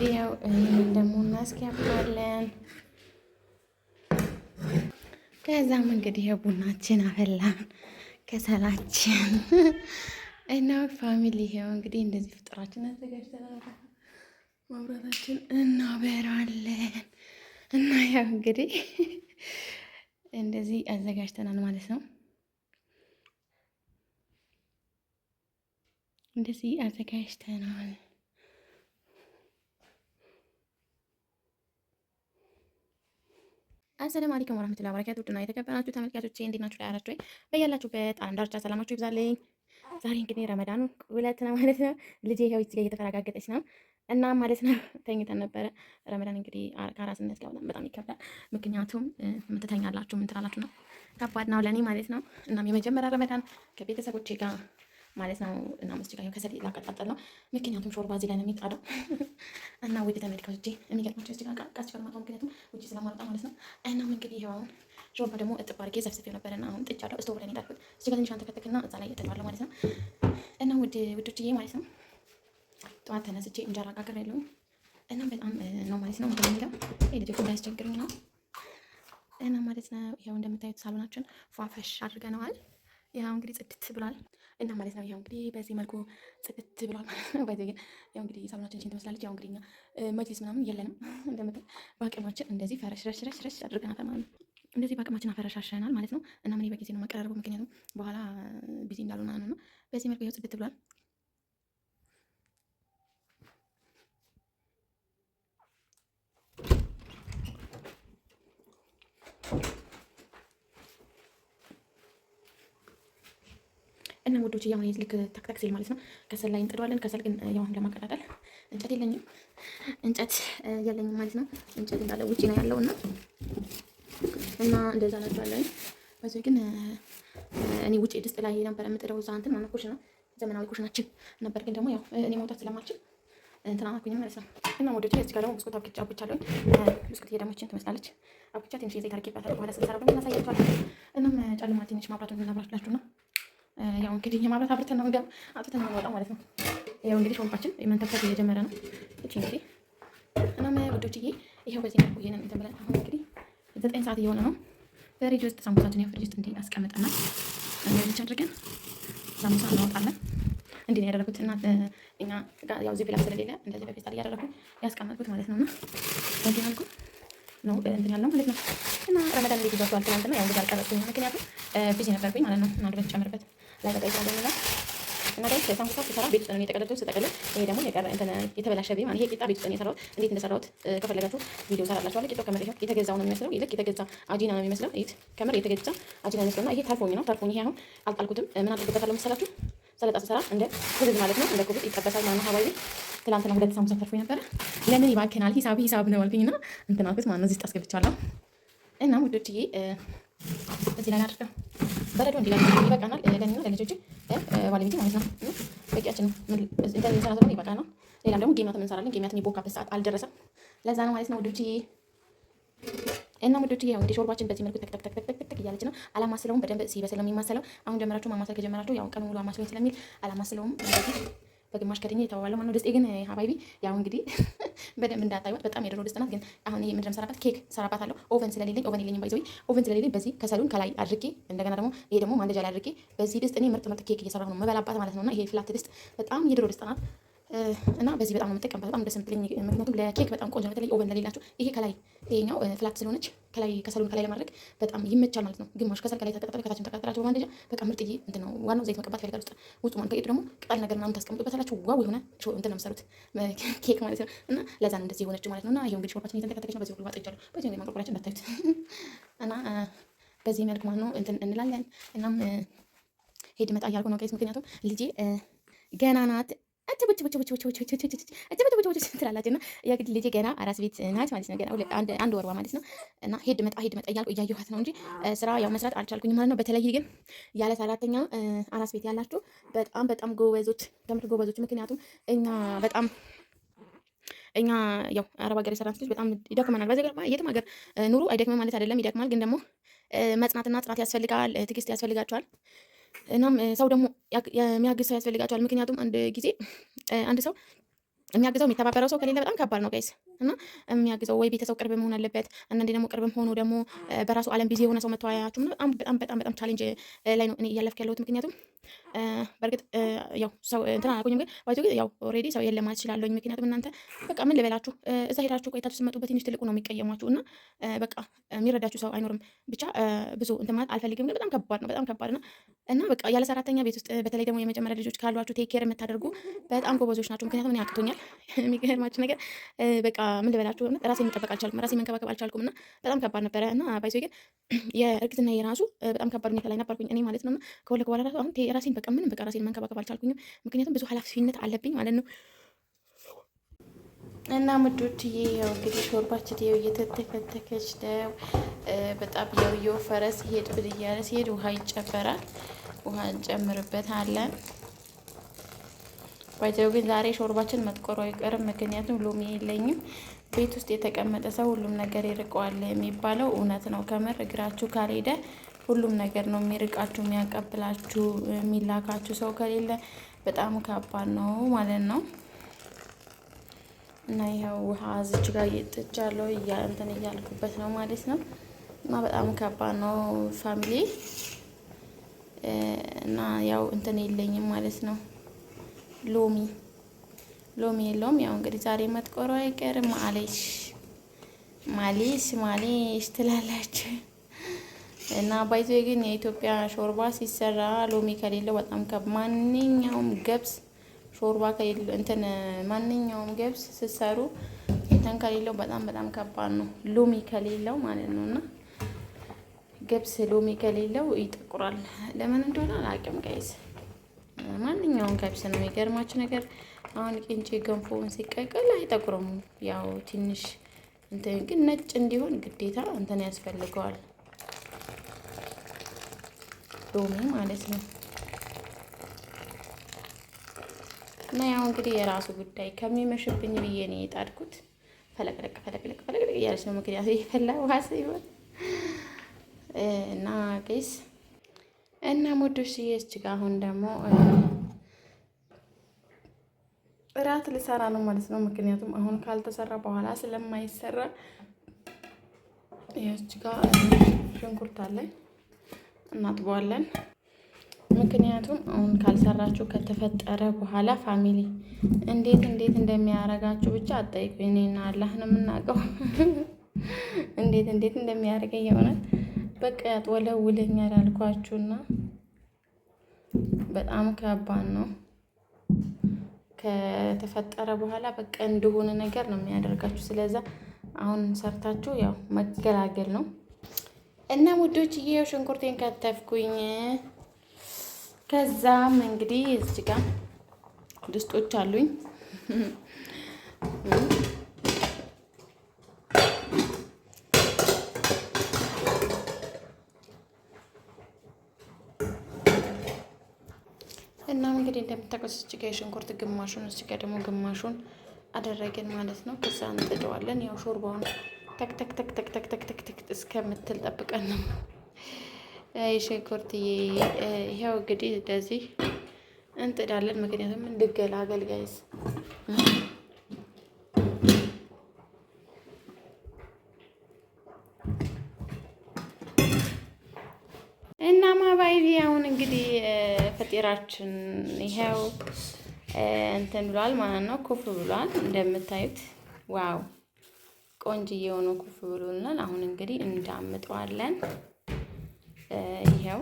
እንግዲህ ያው ይህንን ደግሞ እናስገባለን። ከዛም እንግዲህ ቡናችን አፈላን ከሰላችን እና ፋሚሊ ይሄው እንግዲህ እንደዚህ ፍጥራችን አዘጋጅተናል። ማብራታችን እናበራለን እና ያው እንግዲህ እንደዚህ አዘጋጅተናል ማለት ነው። እንደዚህ አዘጋጅተናል። አሰላሙ አለይኩም ወራህመቱላሂ ወበረካቱ። ውድና የተከበራችሁ ተመልካቾቼ እንዴት ናችሁ? ያላችሁ በያላችሁበት ዓለም ዳርቻ ሰላማችሁ ይብዛልኝ። ዛሬ እንግዲህ ረመዳኑ ሁለት ነው ማለት ነው። ልጄ ይኸው እዚህ ጋር እየተፈረጋገጠች ነው እና ማለት ነው ተኝተን ነበረ። ረመዳን እንግዲህ ከአራስነት ጋር በጣም ይከብዳል። ምክንያቱም ምትተኛላችሁ ምን ትላላችሁ ነው ከባድ ነው ለእኔ ማለት ነው። እናም የመጀመሪያ ረመዳን ከቤተሰቦቼ ጋር ማለት ነው እና መስጂድ ጋር ከሰል ላቀጣጠል ነው። ምክንያቱም ሾርባ እዚህ ላይ ነው የሚጣደው እና ወደ ተመልካቾቼ የሚገርማቸው እዚህ ጋር ቃስ ፈልማታው ምክንያቱም ውጪ ስለማወጣ ማለት ነው። እናም እንግዲህ ይኸው አሁን ሾርባ ደግሞ እጥብ አድርጌ ዘፍዝፌው ነበረና አሁን ጥጃለሁ። ስቶቭ ላይ ነው የጣድኩት። እዚህ ጋር ትንሽ አንተከተክና እዛ ላይ እጥዳለሁ ማለት ነው። እና ውዶችዬ ማለት ነው ጠዋት ተነስቼ እንጀራ ጋግሬያለሁ እና በጣም ነው ማለት ነው እንደሚለው ልጅ እንዳያስቸግረኝ ነው እና ማለት ነው። ይኸው እንደምታዩት ሳሎናችን ፏፈሽ አድርገነዋል። ያው እንግዲህ ጽድት ብሏል እና ማለት ነው። ያው እንግዲህ በዚህ መልኩ ጽድት ብሏል ማለት ነው። በዚህ ግን ያው እንግዲህ ሳሎናችን ሽንት ትመስላለች። ያው እንግዲህ እኛ መጅሊስ ምናምን የለንም እንደምታዩት በአቅማችን እንደዚህ ፈረሽ አድርገናታል ማለት ነው። እንደዚህ በአቅማችን አፈረሻሸናል ማለት ነው። እና ምን በጊዜ ነው ማቀራረቡ ምክንያቱም በኋላ ቢዚ እንዳልሆነ ነው። በዚህ መልኩ ያው ጽድት ብሏል። እና ወዶች ያው ልክ ተክተክ ሲል ማለት ነው ከሰል ላይ እንጥደዋለን። ከሰል ግን ያው ለማቀጣጠል እንጨት የለኝም ማለት ነው። እንጨት እንዳለ ውጪ ነው ያለው እና እንደዛ ናቸዋለን። በዚህ ግን እኔ ውጪ ድስት ላይ ነበር የምጥደው እዛ እንትን ማለት ኩሽና ዘመናዊ ኩሽናችን ነበር። ግን ደግሞ ያው እኔ መውጣት ስለማልችል እንትን አልኩኝም ማለት ነው። እና ወዶች እዚህ ጋር ደግሞ ብስኩት አብኩቻለሁ። ብስኩት የደሞችን ትመስላለች። አብኩቻ ትንሽ ዘይት አድርጌባታለሁ። በኋላ ስንሰራ ደግሞ እናሳያችኋለን። እናም ጨልማ ትንሽ ማብራቱን እናብራላችሁ ነው። ያው እንግዲህ የማብራት አብርተን ነው የምንወጣው ማለት ነው። ያው እንግዲህ ሾርባችን መንተክተክ እየጀመረ ነው። እቺ እንግዲህ እናም ውዶችዬ ይሄው በዚህ መልኩ ይሄንን እንትን ብለን አሁን እንግዲህ 9 ሰዓት እየሆነ ነው። ፍሪጅ ውስጥ ሳምቡሳችን ያው ፍሪጅ ውስጥ እንዲህ አስቀምጠናል። እንደዚህ አድርገን ሳምቡሳ እናወጣለን። እንዲህ ነው ያደረኩት እና እኛ ያው እዚህ ፕላስ ስለሌለ እንደዚህ በፌስታል እያደረኩ ያስቀመጥኩት ማለት ነውና በዚህ መልኩ ነው እንትን ያለው ማለት ነው። እና ረመዳን እንዴት ይዟል? ትናንትና ያው እንግዲህ አልቀረጽኩኝ ምክንያቱም ቢዚ ነበርኩኝ ማለት ነው። እና ድረስ ጨምርበት ላይ በቃ ይታገኝ ነው እና ላይ ሳምቡሳ ሲሰራ ቤት ውስጥ ነው የተቀለደው። ስጠቀልል ይሄ ደግሞ የተበላሸ ቤት ማለት ይሄ ቂጣ ቤት ውስጥ ነው የሰራሁት። እንዴት እንደሰራሁት ከፈለጋችሁ ቪዲዮ ሰራላችኋለሁ። ቂጣው ከምር ይሄው የተገዛው ነው የሚመስለው። ልክ የተገዛ አጂና ነው የሚመስለው። እዩት፣ ከምር የተገዛ አጂና ይመስለውና ይሄ ታርፎኝ ነው። ታርፎኝ ይሄ አሁን አልጣልኩትም። ምን አድርጌበታለሁ መሰላችሁ? ሰለጣ ስሰራ እንደ ኩብዝ ማለት ነው። እንደ ኩብዝ ይጠበሳል ማለት ነው። ሀባይቢ ትላንትና 2 ሳምቡሳ ተርፎኝ ነበረ። ለምን ይባክናል? ሂሳብ ነው አልኩኝና እንትን አልኩት ማለት ነው። እዚህ ውስጥ አስገብቻለሁ እና ውዶችዬ እዚህ ላይ አድርገው በረዶ እንዲላል ይበቃናል። ለኔና ለልጆች ባለቤቴ ማለት ነው በቂያችን ነው። እንትን እንሰራ ስለሆነ ይበቃናል። ሌላም ደግሞ ጌማት እንሰራለን። ጌማት የሚቦካበት ሰዓት አልደረሰም። ለዛ ነው ማለት ነው ውዶችዬ። እና ውዶችዬ ያው እንግዲህ ሾርባችን በዚህ መልኩ ተክ እያለች ነው። አላማስለውም በደንብ ሲበስል ነው የሚማሰለው። አሁን ጀመራችሁ ማማሰል ከጀመራችሁ ያው ቀን ሙሉ አማስለኝ ስለሚል አላማስለውም። በግማሽ ከድኜ የተዋዋለ ማለት ነው። ድስጤ ግን ሀባይቢ ያው እንግዲህ በደንብ እንዳታዩት በጣም የድሮ ድስት ናት። ግን አሁን ይሄ ምንድነው ሰራባት ኬክ ሰራባታለሁ። ኦቨን ስለሌለኝ ኦቨን ስለሌለኝ በዚህ ከሰሉን ከላይ አድርጌ እንደገና ደግሞ ይሄ ደግሞ ማንደጃ ላይ አድርጌ በዚህ ድስት እኔ ምርጥ ኬክ እየሰራሁ ነው መበላባት ማለት ነውና ይሄ ፍላት ድስት በጣም የድሮ ድስት ናት። እና በዚህ በጣም ነው የምጠቀምበት። በጣም ደስ የምትለኝ ምክንያቱም ለኬክ በጣም ቆንጆ ነው። በተለይ ኦቨን ለሌላችሁ ይሄ ከላይ ይሄኛው ፍላት ስለሆነች ከላይ ከሰሉን ከላይ ለማድረግ በጣም ይመቻል ማለት ነው። ግማሽ ከሰል ከላይ ተቀጣጣለ ከታችን ተቀጣጣላችሁ በማንደጃ በቃ ምርጥዬ እንትን ነው። ዋናው ዘይት መቀባት ይፈልጋል። ውስጡ ማለት ከቂጡ ደግሞ ቅጠል ነገር ምናምን ታስቀምጡበታላችሁ። ዋው የሆነ እንትን ነው የምትሰሩት ኬክ ማለት ነው። እና ለዛ ነው እንደዚህ የሆነችው ማለት ነው። እና ይሄው እንግዲህ ሾርባችን እየተንተከተከች ነው። በዚህ ሁሉ አጥጃለሁ። በዚህ እንግዲህ ማንቆርቆሪያችን እንዳታዩት እና በዚህ መልኩ ማለት ነው እንትን እንላለን። እናም ሄድ መጣ እያልኩ ነው ጋይስ፣ ምክንያቱም ልጄ ገና ናት ትላላችሁ እና የግድ ልጄ ገና አራስ ቤት ናት ማለት ነው። ገና አንድ ወርዋ ማለት ነው። እና ሄድ መጣ እያልኩ እያየኋት ነው እንጂ ስራ ያው መስራት አልቻልኩኝም ማለት ነው። በተለይ ግን ያለ ሰራተኛ አራስ ቤት ያላችሁ በጣም ጎበዞች፣ ከምር ጎበዞች። ምክንያቱም እኛ ያው አረብ ሀገር የሰራን ልጅ በጣም ይደክመናል። በዚህ ሀገር የትም ሀገር ኑሩ አይደክምም ማለት አይደለም፣ ይደክማል። ግን ደግሞ መጽናትና ጽናት ያስፈልጋል፣ ትዕግስት ያስፈልጋቸዋል። እናም ሰው ደግሞ የሚያግዝ ሰው ያስፈልጋቸዋል። ምክንያቱም አንድ ጊዜ አንድ ሰው የሚያግዘው የሚተባበረው ሰው ከሌለ በጣም ከባድ ነው ጋይስ። እና የሚያግዘው ወይ ቤተሰብ ቅርብ መሆን አለበት። አንዳንዴ ደግሞ ቅርብም ሆኖ ደግሞ በራሱ ዓለም ቢዚ የሆነ ሰው መተዋያችሁ በጣም በጣም በጣም በጣም ቻሌንጅ ላይ ነው እኔ እያለፍኩ ያለሁት። ምክንያቱም በእርግጥ ያው ሰው እንትን አላልኩኝም፣ ግን ባይቶ ያው ኦልሬዲ ሰው የለም ማለት እችላለሁኝ። ምክንያቱም እናንተ በቃ ምን ልበላችሁ እዛ ሄዳችሁ ቆይታችሁ ስትመጡ በትንሽ ትልቁ ነው የሚቀየሟችሁ እና በቃ የሚረዳችሁ ሰው አይኖርም። ብቻ ብዙ እንትን ማለት አልፈልግም፣ ግን በጣም ከባድ ነው፣ በጣም ከባድ ነው። እና በቃ ያለ ሰራተኛ ቤት ውስጥ በተለይ ደግሞ የመጀመሪያ ልጆች ካሏችሁ ቴክ ኬር የምታደርጉ በጣም ጎበዞች ናቸው። ምክንያቱም እኔ አቅቶኛል። የሚገርማችሁ ነገር በቃ ምን ልበላችሁ ራሴን መጠበቅ አልቻልኩም፣ ራሴን መንከባከብ አልቻልኩም እና በጣም ከባድ ነበረ። እና ባይዞ ግን የእርግዝና የራሱ በጣም ከባድ ሁኔታ ላይ ነበርኩኝ እኔ ማለት ነው። እና ከወለድኩ በኋላ ራሱ አሁን ራሴን በቃ ምንም በቃ ራሴን መንከባከብ አልቻልኩኝም፣ ምክንያቱም ብዙ ኃላፊነት አለብኝ ማለት ነው። እና ምዶችዬ ያው እንግዲህ ሾርባችን ያው እየተተከተከች ነው። በጣም ያው እየወፈረ ሲሄድ ብድ እያለ ሲሄድ ውሃ ይጨመራል። ውሃ እንጨምርበታለን። ባይዘው ግን ዛሬ ሾርባችን መጥቆሩ አይቀርም፣ ምክንያቱም ሎሚ የለኝም። ቤት ውስጥ የተቀመጠ ሰው ሁሉም ነገር ይርቀዋል የሚባለው እውነት ነው። ከምር እግራችሁ ካልሄደ ሁሉም ነገር ነው የሚርቃችሁ፣ የሚያቀብላችሁ፣ የሚላካችሁ ሰው ከሌለ በጣም ከባድ ነው ማለት ነው። እና ይኸው ውሃ እዚች ጋር እየጥጃለሁ እንትን እያልኩበት ነው ማለት ነው። እና በጣም ከባድ ነው ፋሚሊ። እና ያው እንትን የለኝም ማለት ነው። ሎሚ የለውም። ያው እንግዲህ ዛሬ መጥቆሩ አይቀርም። ማሌሽ ትላላችሁ። እና ባይዞ ግን የኢትዮጵያ ሾርባ ሲሰራ ሎሚ ከሌለው በጣም ማንኛውም ገብስ ሾርባ ከሌለው እንትን ማንኛውም ገብስ ስትሰሩ እንትን ከሌለው በጣም በጣም ከባድ ነው፣ ሎሚ ከሌለው ማለት ነው። እና ገብስ ሎሚ ከሌለው ይጠቁራል። ለምን እንደሆነ አላውቅም ጋይስ። ማንኛውም ገብስ ነው። የሚገርማችሁ ነገር አሁን ቅንጬ ገንፎውን ሲቀቅል አይጠቁርም። ያው ትንሽ እንትን ግን ነጭ እንዲሆን ግዴታ እንትን ያስፈልገዋል፣ ሎሚ ማለት ነው። እና ያው እንግዲህ የራሱ ጉዳይ ከሚመሽብኝ ብዬ ነው የጣድኩት። ፈለቅለቅ እያለች ነው፣ ምክንያቱ የፈላ ውሃ ሲሆን እና ቄስ እና ሞዶሽ እየስችጋ አሁን ደግሞ እራት ልሰራ ነው ማለት ነው። ምክንያቱም አሁን ካልተሰራ በኋላ ስለማይሰራ የስችጋ ሽንኩርት አለኝ እናጥበዋለን። ምክንያቱም አሁን ካልሰራችሁ ከተፈጠረ በኋላ ፋሚሊ እንዴት እንደሚያረጋችሁ ብቻ አጠይቁ። እኔና አላህ ነው የምናውቀው እንዴት እንደሚያደርገኝ የሆነት በቃ ያጥወለውለኛል አልኳችሁና በጣም ከባድ ነው። ከተፈጠረ በኋላ በቃ እንደሆነ ነገር ነው የሚያደርጋችሁ። ስለዛ አሁን ሰርታችሁ ያው መገላገል ነው። እና ውዶችዬ ሽንኩርቴን ከተፍኩኝ። ከዛም እንግዲህ እዚህ ጋር ድስቶች አሉኝ። እናም እንግዲህ እንደምታውቁት እዚህ ጋር የሽንኩርት ግማሹን እዚህ ጋር ደግሞ ግማሹን አደረግን ማለት ነው። ከዛ እንጥደዋለን። ያው ሾርባውን ተክ ተክ ተክ ተክ ተክ ተክ ተክ ተክ እስከምትል ጠብቀን ነው የሽንኩርት ይሄው እንግዲህ እንደዚህ እንጥዳለን። ምክንያቱም እንድገላገል ጋይስ። እና ማባይቢ አሁን እንግዲህ ፈጢራችን ይሄው እንትን ብሏል ማለት ነው። ኩፍ ብሏል እንደምታዩት። ዋው ቆንጅዬ የሆነ ኩፍ ብሎናል። አሁን እንግዲህ እንዳምጠዋለን። ይሄው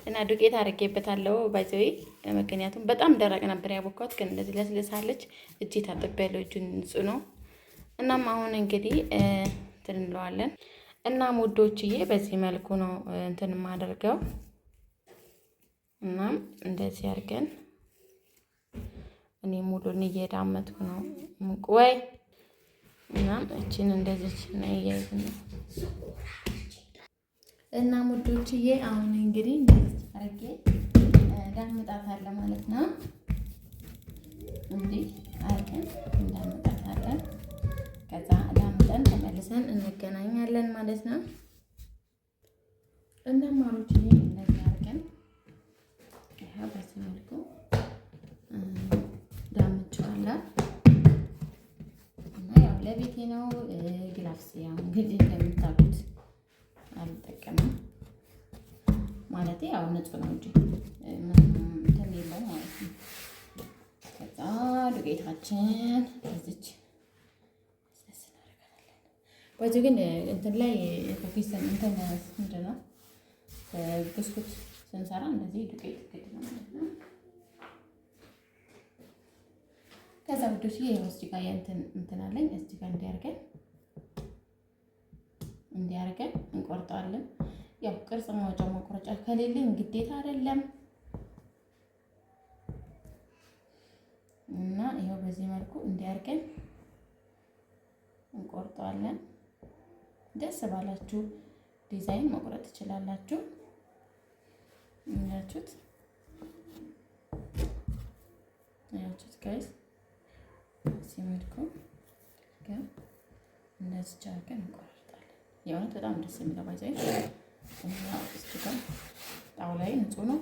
እና ዱቄት አድርጌበታለሁ ባይዘይ፣ ምክንያቱም በጣም ደረቅ ነበር ያቦካሁት፣ ግን እንደዚህ ለስልሳለች። እጄ ታጥቤያለሁ፣ እጁን ንጹህ ነው። እናም አሁን እንግዲህ እንትን እንለዋለን። እና ውዶችዬ በዚህ መልኩ ነው እንትን የማደርገው። እናም እንደዚህ አድርገን እኔ ሙሉን እየዳመጥኩ ነው ወይ። እናም እቺን እንደዚህ ነው እያይዝና እና ውዶችዬ አሁን እንግዲህ እንደዚህ አድርጌ ዳምጣታለሁ ማለት ነው። እንዲህ አድርገን እንዳምጣታለን። ከዛ ዳምጠን ተመልሰን እንገናኛለን ማለት ነው። እና ማሮችዬ እንደዚህ አድርገን ይሄ በዚህ መልኩ ዳምጫለሁ። ለቤቴ ነው። ግላፍስ ያው እንግዲህ እንደምታውቁት አልጠቀምም ማለት ያው ንጹህ ነው እንጂ እንትን የለውም ማለት ነው። ከዛ ዱቄታችን እዚች ወይስ ግን እንትን ላይ ኩኪስ እንትን ምንድን ነው ብስኩት ስንሰራ እንደዚህ ዱቄት ግድ ነው ማለት ነው። ከዛ ውዶች ይሄው እዚህ ጋር እንትን አለኝ እዚህ ጋር እንዲያርገን እንቆርጣለን። ያው ቅርጽ ማውጫው መቁረጫ ከሌለኝ ግዴታ አይደለም እና ይሄው በዚህ መልኩ እንዲያርገን እንቆርጣለን። ደስ ባላችሁ ዲዛይን መቁረጥ ትችላላችሁ። ያችሁት ጋይስ ሲመድኩ እንደዚህ ቻርገን እንቆርጣለን። የእውነት በጣም ደስ የሚለው ባይዘይ እና እዚህ ጋር ጣውላዬ ንጹህ ነው።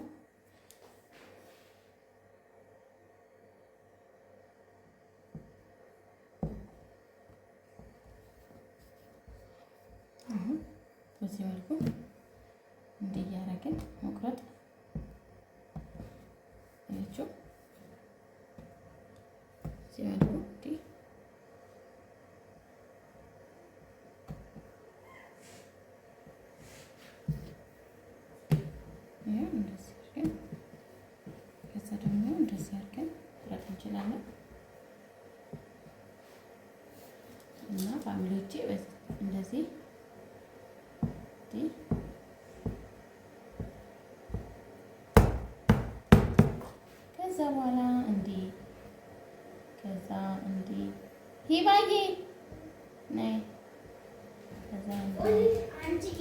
በዚህ መልኩ እንዲህ እያደረግን መቁረጥ እያችሁ እዚህ መልኩ እንዲህ እንደዚህ አድርገን ከዛ ደግሞ እንደዚህ አድርገን መቁረጥ እንችላለን እና ፋሚሊዎቼ እንደዚህ ከዛ በኋላ እንዲህ ከዛ እንዲህ ሂባዬ ነይ ከዛ እንዲህ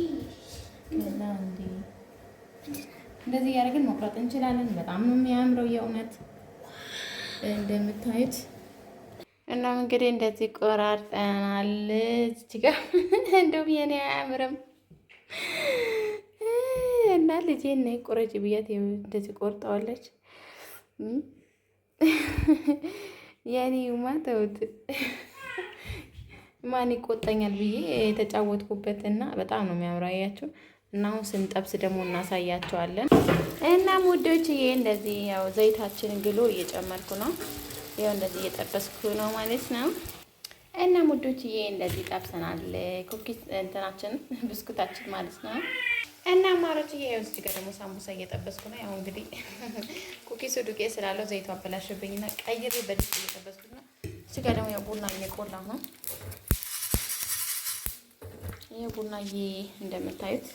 እንደዚህ እያደረግን መቁረጥ እንችላለን። በጣም ነው የሚያምረው የእውነት እንደምታዩት። እናም እንግዲህ እንደዚህ ቆራርጠናል። እዚህ ጋር እንደውም የኔ አያምርም እና ልጄን ነይ ቁረጭ ብያት እንደዚህ ቆርጠዋለች። የኔማ ተውት ማን ይቆጠኛል ብዬ የተጫወትኩበት እና በጣም ነው የሚያምረው አያችሁ። እና አሁን ስንጠብስ ደግሞ እናሳያቸዋለን። እና ሙዶች ይሄ እንደዚህ ያው ዘይታችን ግሎ እየጨመርኩ ነው። ያው እንደዚህ እየጠበስኩ ነው ማለት ነው። እና ሙዶች ይሄ እንደዚህ ጠብሰናል። ኩኪስ እንትናችን ብስኩታችን ማለት ነው። እና ማሮች ይሄ ውስጥ ጋር ደግሞ ሳምቡሳ እየጠበስኩ ነው። ያው እንግዲህ ኩኪሱ ዱቄት ስላለው ዘይቱ አበላሽብኝና ቀይሬ በድስት እየጠበስኩ ነው። እዚህ ጋር ደግሞ ያው ቡና እየቆላሁ ነው። ይሄ ቡናዬ እንደምታዩት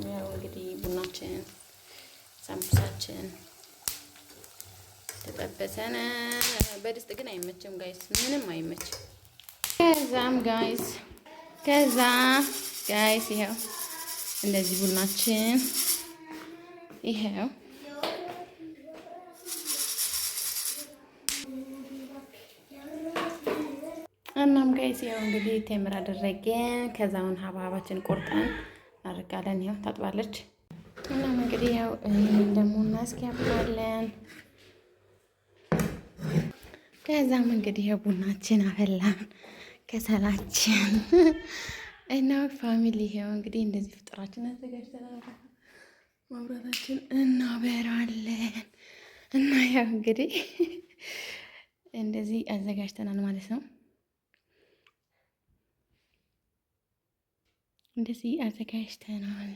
ያው እንግዲህ ቡናችን ሳምቡሳችን ተጠበሰነ። በድስት ግን አይመችም ጋይስ፣ ምንም አይመችም። ከዛ ጋይስ ይሄው እንደዚህ ቡናችን ይሄው እናም ጋይስ ያው እንግዲህ ቴምር አደረገን። ከዛውን ሀባባችን ቆርጠን አድርጋለን። ያው ታጥባለች። እናም እንግዲህ ያው ይሄን ደግሞ እናስኪያለን። ከዛም እንግዲህ ያው ቡናችን አፈላን ከሰላችን እና ፋሚሊ ያው እንግዲህ እንደዚህ ፍጥራችን አዘጋጅተናል። ማብራታችን እናበራለን እና ያው እንግዲህ እንደዚህ አዘጋጅተናል ማለት ነው። እንደዚህ አዘጋጅተናል።